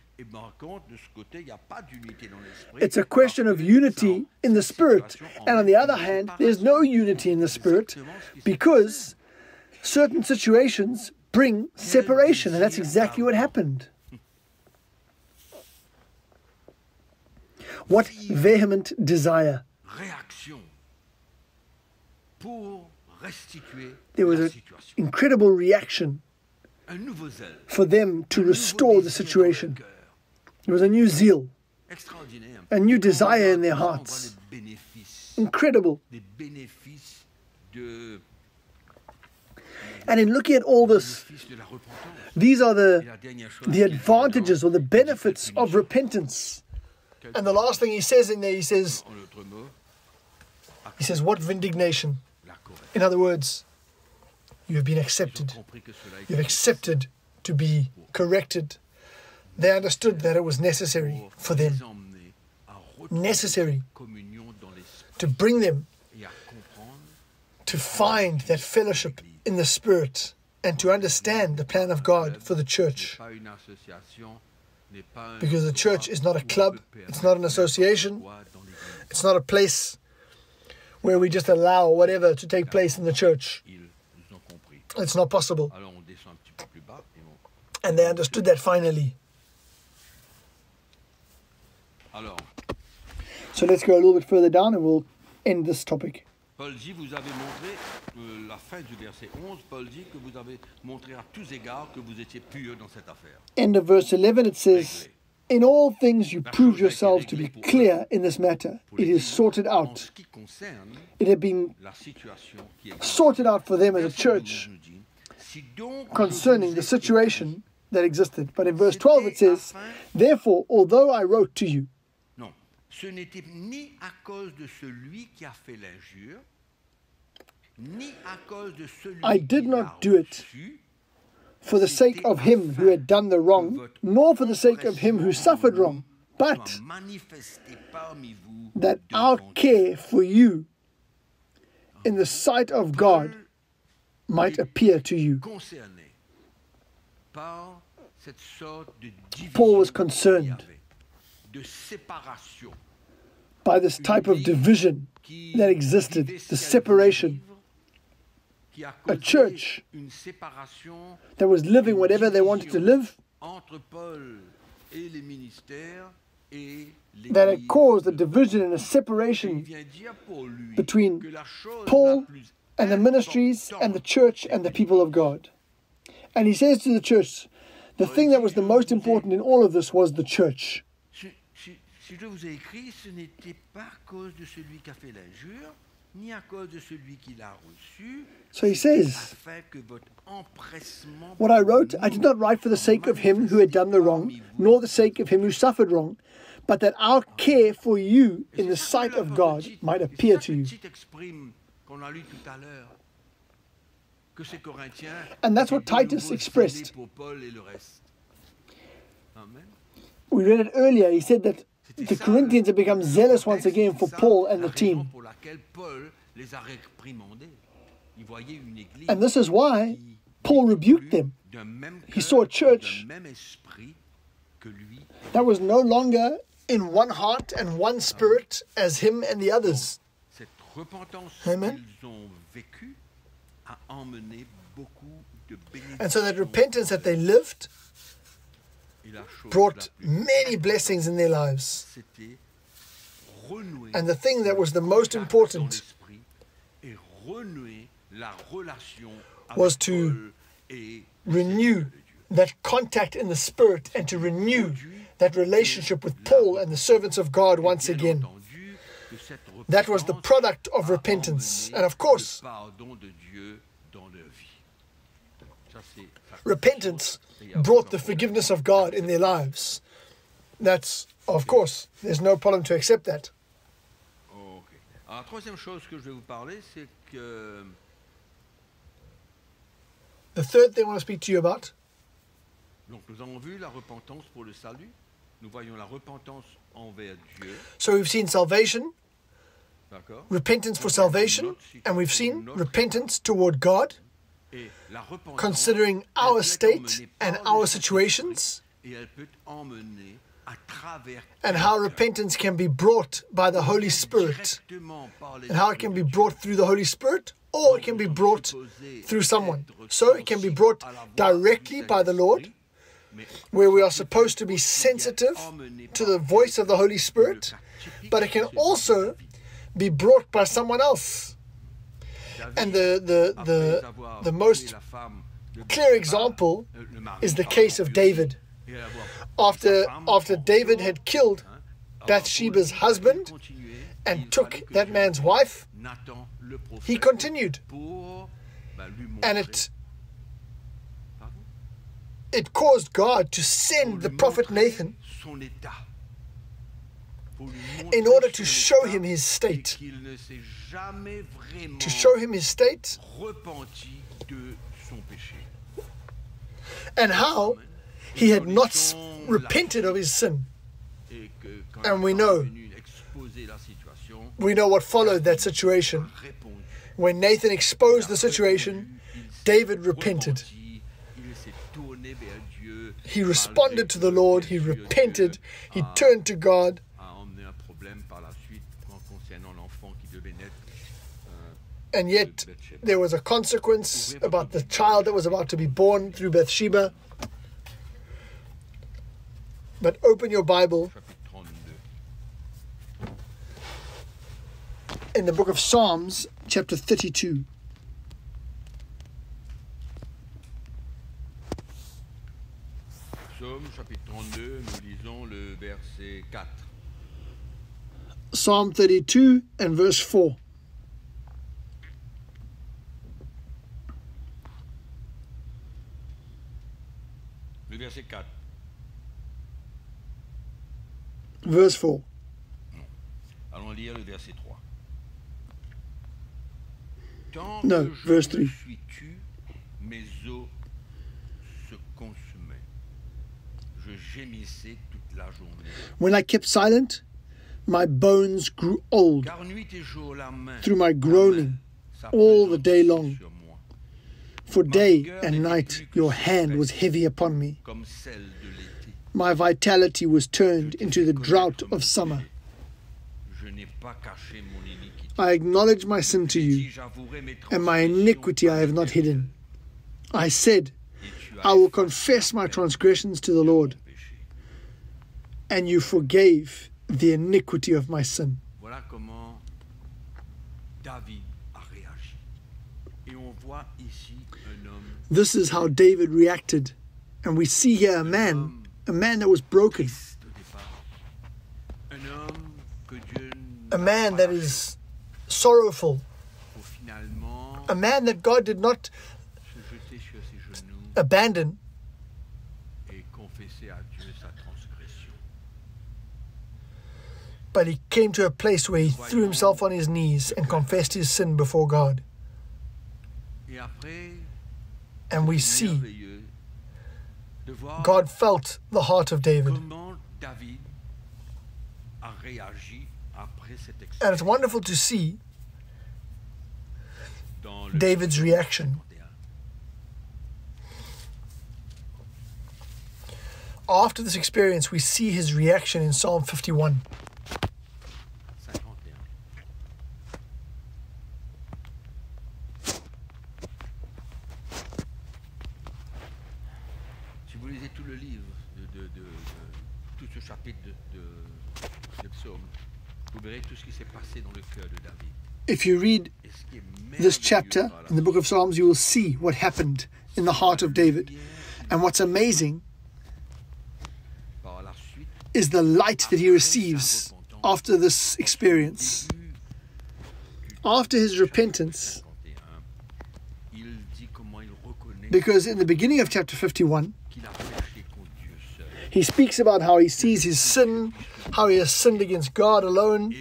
B: It's a question of unity in the Spirit. And on the other hand, there's no unity in the Spirit because certain situations bring separation. And that's exactly what happened. What vehement desire. There was an incredible reaction for them to restore the situation. There was a new zeal, a new desire in their hearts. Incredible. And in looking at all this, these are the advantages or the benefits of repentance. And the last thing he says in there, he says, what vindication? In other words, you have been accepted. You've accepted to be corrected. They understood that it was necessary for them. Necessary to bring them to find that fellowship in the Spirit and to understand the plan of God for the church. Because the church is not a club, it's not an association, it's not a place where we just allow whatever to take place in the church. It's not possible. And they understood that finally. So let's go a little bit further down and we'll end this topic.
A: Paul dit, vous avez montré, la fin du verset 11, Paul dit que vous avez montré à tous égards que vous étiez pieux dans cette affaire.
B: End of verse 11, it says, in all things you proved yourselves to be clear in this matter. It is sorted out. It had been sorted out for them as a church concerning the situation that existed. But in verse 12 it says, therefore, although I wrote to you,
A: ce n'était ni à cause de celui qui a fait l'injure, ni à cause de celui
B: I did not do it for the sake of him who had done the wrong, nor for the sake of him who suffered wrong, but that our care for you in the sight of God might appear to you. Paul was concerned by this type of division that existed, the separation. A church that was living whatever they wanted to live, that had caused a division and a separation between Paul and the ministries and the church and the people of God. And he says to the church, the thing that was the most important in all of this was the church.
A: Si je vous ai écrit, ce n'était pas à cause de celui qui a fait l'injure, ni à cause de celui qui l'a reçu.
B: So he says, what I wrote, I did not write for the sake of him who had done the wrong, nor the sake of him who suffered wrong, but that our care for you in the sight of God might appear to you. And that's what Titus expressed. We read it earlier. He said that the Corinthians have become zealous once again for Paul and the team. And this is why Paul rebuked them. He saw a church that was no longer in one heart and one spirit as him and the others. Amen. And so that repentance that they lived brought many blessings in their lives. And the thing that was the most important was to renew that contact in the Spirit and to renew that relationship with Paul and the servants of God once again. That was the product of repentance. And of course, repentance brought the forgiveness of God in their lives. That's, of course, there's no problem to accept that.
A: La troisième chose que je vais vous parler, c'est que
B: the third thing I want to speak to you about.
A: Donc nous avons vu la repentance pour le salut. Nous voyons la repentance envers Dieu.
B: So we've seen salvation, repentance for salvation, and we've seen repentance toward God, considering our state and our situations, and how repentance can be brought by the Holy Spirit, and how it can be brought through the Holy Spirit, or it can be brought through someone. So it can be brought directly by the Lord, where we are supposed to be sensitive to the voice of the Holy Spirit, but it can also be brought by someone else. And the most clear example is the case of David. After David had killed Bathsheba's husband and took that man's wife, he continued. And it caused God to send the prophet Nathan in order to show him his state. To show him his state and how he had not repented of his sin. And we know what followed that situation. When Nathan exposed the situation, David repented. He responded to the Lord, he repented, he turned to God. And yet, there was a consequence about the child that was about to be born through Bathsheba. But open your Bible in the book of Psalms, chapter 32.
A: Psaume chapitre 32, nous lisons le verset 4.
B: Psalm 32 and verse 4.
A: Le verset 4.
B: Verse 4.
A: Allons lire le verset 3. Tant
B: No,
A: que
B: verse
A: je me
B: 3.
A: suis tu, mes os se consumaient. Je gémissais toute la journée.
B: When I kept silent, my bones grew old
A: Car nuit et jour la main,
B: through my groaning all the day long.
A: sur moi,
B: For day and night your hand was heavy upon me.
A: comme celle de l'été.
B: My vitality was turned into the drought of summer.
A: Je n'ai pas caché mon iniquité.
B: I acknowledge my sin to you,
A: Si j'avouerai mes
B: and my
A: transgressions
B: iniquity I have not hidden. I said, I will confess my transgressions to the Lord, and you forgave the iniquity of my sin.
A: Voilà comment David a réagi. Et on voit ici un homme
B: This is how David reacted. And we see here a man that was broken,
A: triste au départ. Un homme que Dieu
B: a man that is sorrowful,
A: pour finalement
B: a man that God did not
A: se jeter sur ses genoux
B: abandon,
A: et confesser à Dieu sa transgression.
B: but he came to a place where he threw himself on his knees and confessed his sin before God.
A: Et après,
B: And we
A: c'est
B: see
A: merveilleux de voir
B: God felt the heart of David.
A: comment David a réagi après cette
B: And it's
A: expérience
B: wonderful to see
A: dans le
B: David's reaction.
A: 51.
B: After this experience, we see his reaction in Psalm 51.
A: 51. Si vous lisez tout le livre de tout ce chapitre de Psaume, vous verrez tout ce qui s'est passé dans le cœur de David.
B: If you read
A: Et ce qui est
B: this
A: merveilleux
B: chapter
A: par la
B: in the book of Psalms, you will see what happened in the heart of David. And what's amazing
A: par la
B: is the light that he receives after this experience. After his repentance, because in the beginning of chapter 51, he speaks about how he sees his sin, how he has sinned against God alone.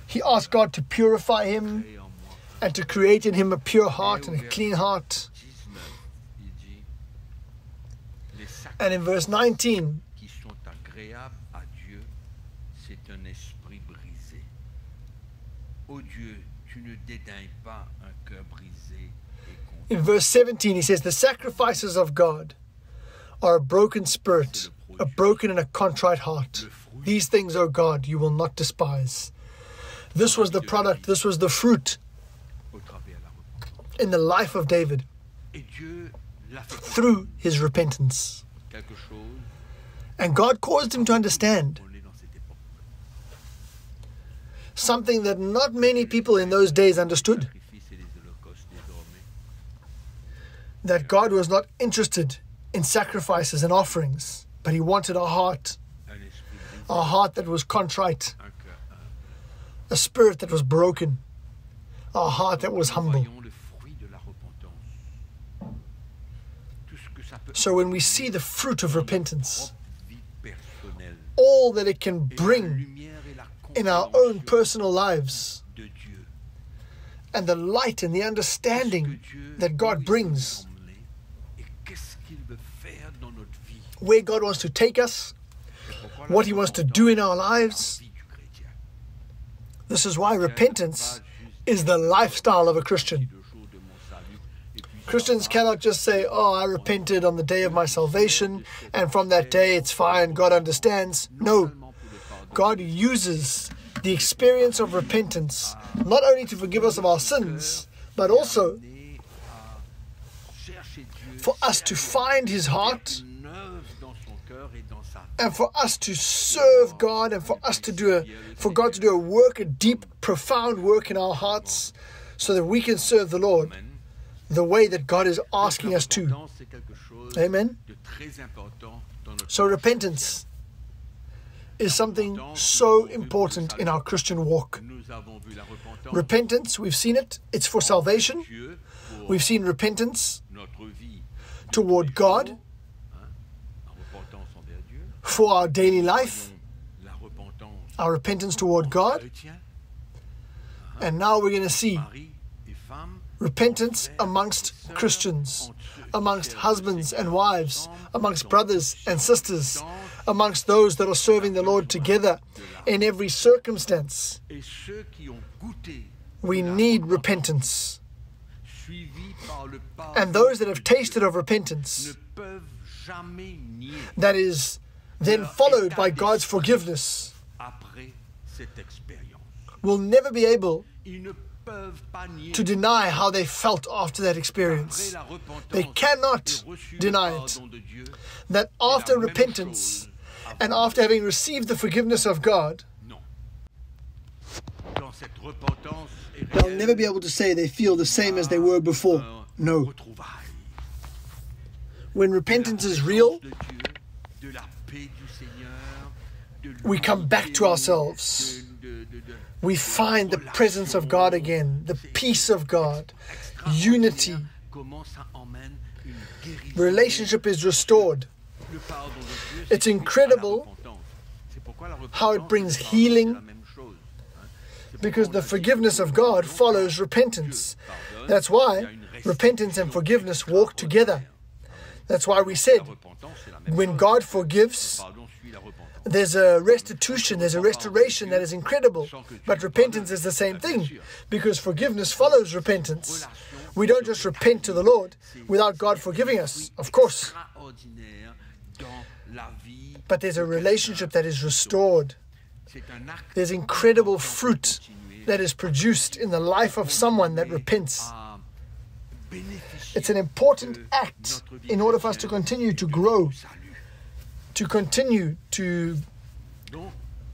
B: He asks God to purify him and to create in him a pure heart and a clean heart. And in verse 19, in verse 17, he says, the sacrifices of God are a broken spirit, a broken and a contrite heart. These things, O God, you will not despise. This was the product, this was the fruit in the life of David through his repentance. And God caused him to understand something that not many people in those days understood. That God was not interested in sacrifices and offerings, but he wanted a heart that was contrite, a spirit that was broken, a heart that was humble. So when we see the fruit of repentance, all that it can bring in our own personal lives, and the light and the understanding that God brings, where God wants to take us, what he wants to do in our lives. This is why repentance is the lifestyle of a Christian. Christians cannot just say, oh, I repented on the day of my salvation, and from that day it's fine, God understands. No, God uses the experience of repentance not only to forgive us of our sins, but also for us to find his heart, and for us to serve God, and for us to for God to do a work, a deep, profound work in our hearts, so that we can serve the Lord the way that God is asking us to. Amen. So repentance is something so important in our Christian walk. Repentance, we've seen it, it's for salvation. We've seen repentance toward God, for our daily life, our repentance toward God. And now we're going to see repentance amongst Christians, amongst husbands and wives, amongst brothers and sisters, amongst those that are serving the Lord together in every circumstance. We need repentance. And those that have tasted of repentance, that is then followed by God's forgiveness, will never be able to deny how they felt after that experience. They cannot deny it. That after repentance and after having received the forgiveness of God, they'll never be able to say they feel the same as they were before. No. When repentance is real, we come back to ourselves. We find the presence of God again, the peace of God, unity. Relationship is restored. It's incredible how it brings healing, because the forgiveness of God follows repentance. That's why repentance and forgiveness walk together. That's why we said, when God forgives, there's a restitution, there's a restoration that is incredible. But repentance is the same thing, because forgiveness follows repentance. We don't just repent to the Lord without God forgiving us, of course. But there's a relationship that is restored. There's incredible fruit that is produced in the life of someone that repents. It's an important act in order for us to continue to grow, to continue to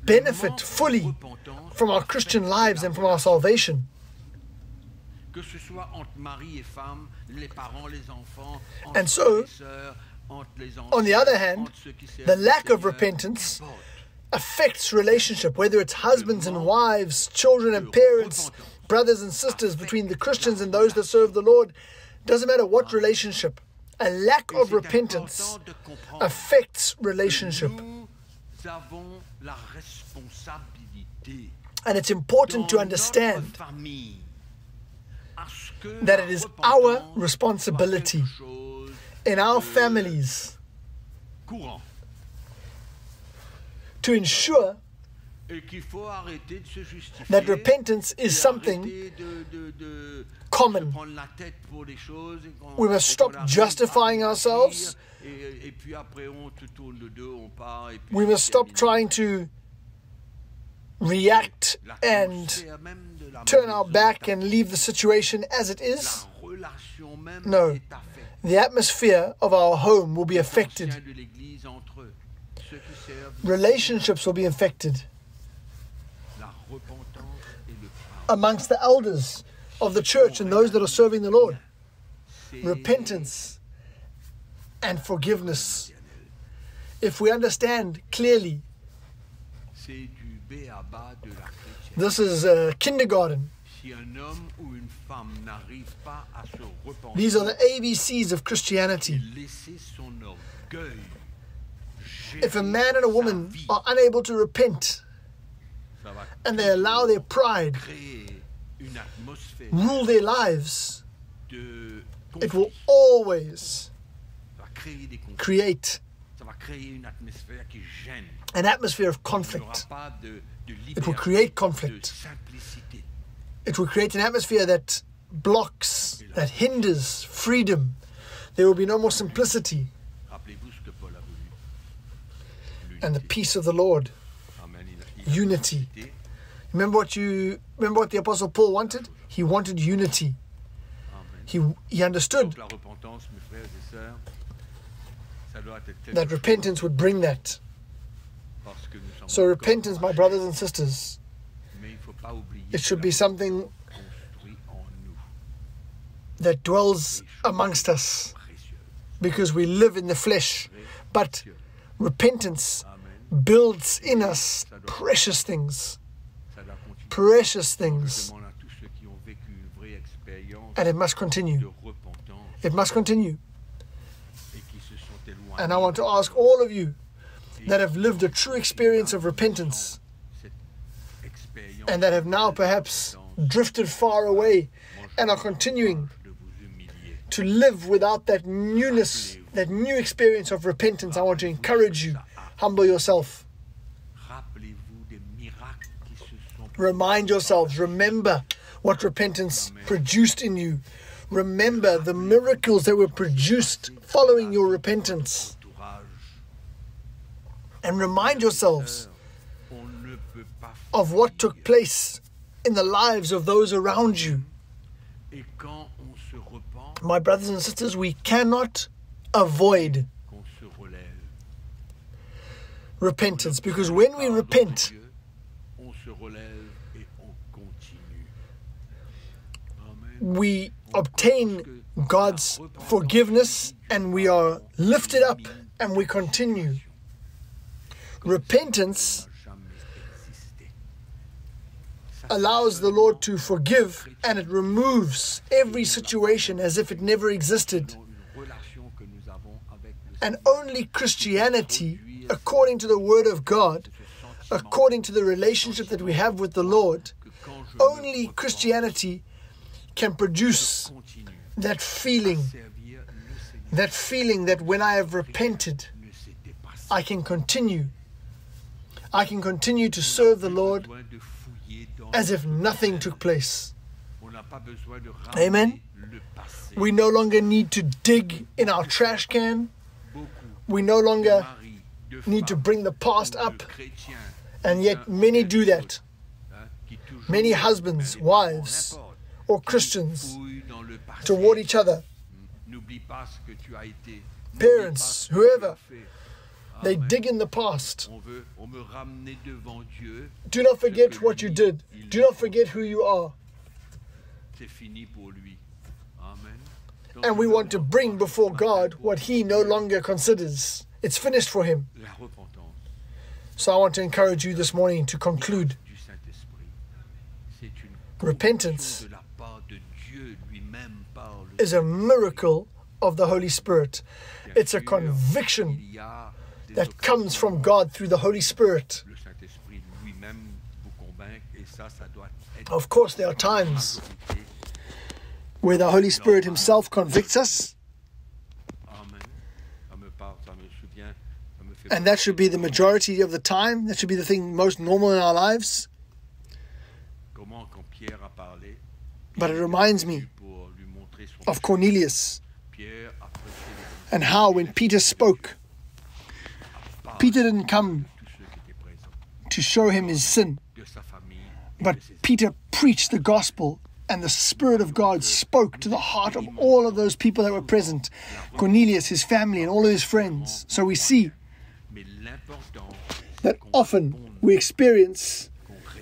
B: benefit fully from our Christian lives and from our salvation. And so, On the other hand, the lack of repentance affects relationship, whether it's husbands and wives, children and parents, brothers and sisters, between the Christians and those that serve the Lord. Doesn't matter what relationship. A lack of repentance affects relationship. And it's important to understand that it is our responsibility in our families to ensure that repentance is something common. We must stop justifying ourselves. We must stop trying to react and turn our back and leave the situation as it is. No, the atmosphere of our home will be affected. Relationships will be affected amongst the elders of the church and those that are serving the Lord. Repentance and forgiveness. If we understand clearly, this is kindergarten. These are the ABCs of Christianity. If a man and a woman are unable to repent and they allow their pride rule their lives, it will always create an atmosphere of conflict. It will create conflict. It will create an atmosphere that blocks, that hinders freedom. There will be no more simplicity. And the peace of the Lord. Unity. Remember what the Apostle Paul wanted? He wanted unity. He understood that repentance would bring that. So repentance, my brothers and sisters, it should be something that dwells amongst us, because we live in the flesh. But repentance builds in us precious things. Precious things. And it must continue. It must continue. And I want to ask all of you that have lived a true experience of repentance and that have now perhaps drifted far away and are continuing to live without that newness, that new experience of repentance, I want to encourage you. Humble yourself. Remind yourselves. Remember what repentance produced in you. Remember the miracles that were produced following your repentance. And remind yourselves of what took place in the lives of those around you. My brothers and sisters, we cannot avoid repentance, because when we repent, we obtain God's forgiveness and we are lifted up and we continue. Repentance allows the Lord to forgive, and it removes every situation as if it never existed. And only Christianity, according to the Word of God, according to the relationship that we have with the Lord, only Christianity can produce that feeling that when I have repented, I can continue. I can continue to serve the Lord as if nothing took place. Amen. We no longer need to dig in our trash can. We no longer need to bring the past up. And yet many do that. Many husbands, wives, or Christians toward each other, parents, whoever, they dig in the past. Do not forget what you did. Do not forget who you are. and we want to bring before God what He no longer considers. It's finished for Him. So I want to encourage you this morning to conclude. Repentance is a miracle of the Holy Spirit. It's a conviction that comes from God through the Holy Spirit. Of course, there are times where the Holy Spirit Himself convicts us, and that should be the majority of the time. That should be the thing most normal in our lives. But it reminds me of Cornelius and how when Peter spoke, Peter didn't come to show him his sin, but Peter preached the gospel, and the Spirit of God spoke to the heart of all of those people that were present, Cornelius, his family, and all of his friends. So we see that often we experience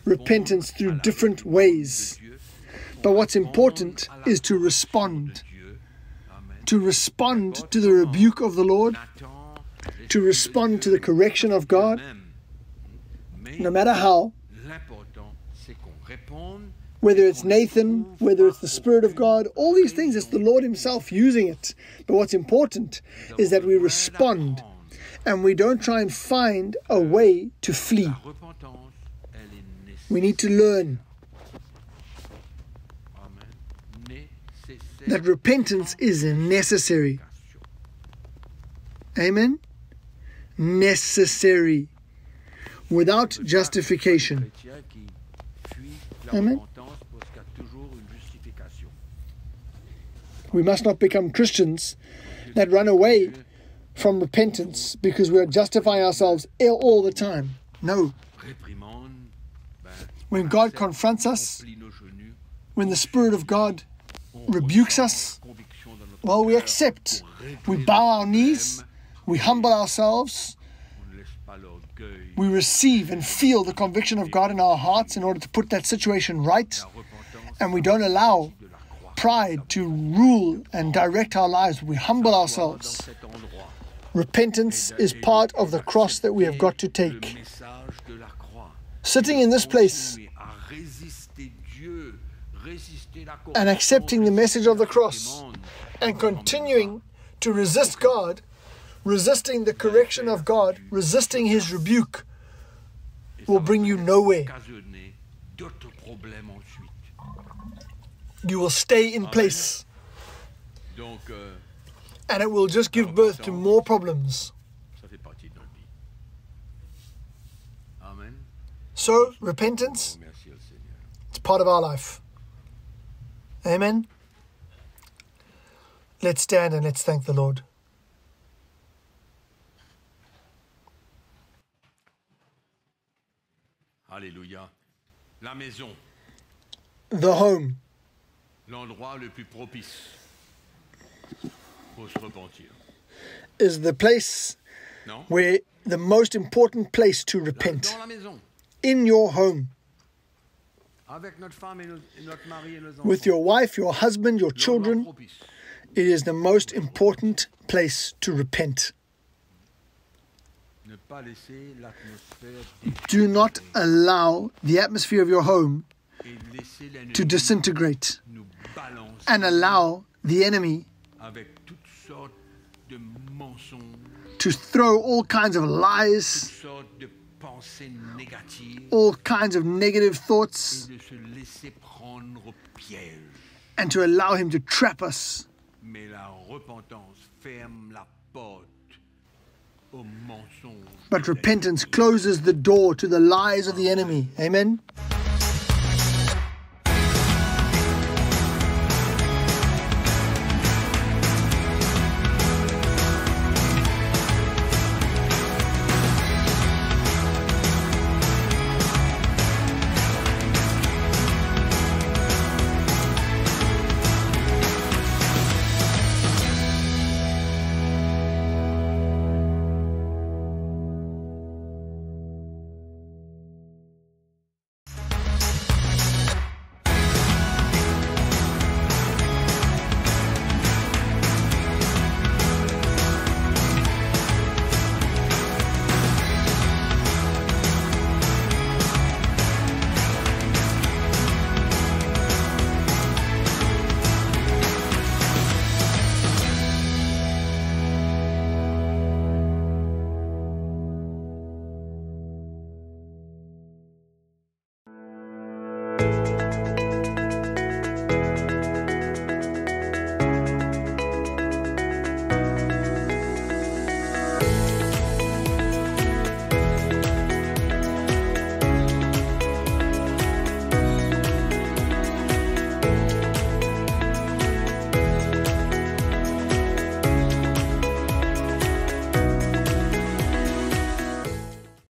B: repentance through different ways. But what's important is to respond to the rebuke of the Lord, to respond to the correction of God, no matter how. Whether it's Nathan, whether it's the Spirit of God, all these things, it's the Lord Himself using it. But what's important is that we respond and we don't try and find a way to flee. We need to learn that repentance is necessary. Amen? Necessary. Without justification. Amen? We must not become Christians that run away from repentance because we are justifying ourselves all the time. No. When God confronts us, when the Spirit of God rebukes us, well, we accept. We bow our knees, we humble ourselves, we receive and feel the conviction of God in our hearts in order to put that situation right, and we don't allow pride to rule and direct our lives. We humble ourselves. Repentance is part of the cross that we have got to take. Sitting in this place and accepting the message of the cross and continuing to resist God, resisting the correction of God, resisting His rebuke, will bring you nowhere. You will stay in place, and it will just give birth to more problems. So, repentance, it's part of our life. Amen. Let's stand and let's thank the Lord.
A: Alléluia. La maison.
B: The home.
A: L'endroit le plus propice pour se repentir.
B: Is the place where the most important place to repent.
A: Dans la maison.
B: In your home.
A: Avec notre femme et notre mari et nos enfants.
B: With your wife, your husband, your children. It is the most important place to repent. Do not allow the atmosphere of your home to disintegrate and allow the enemy to throw all kinds of lies, all kinds of negative thoughts, and to allow him to trap us. But repentance closes the door to the lies of the enemy. Amen.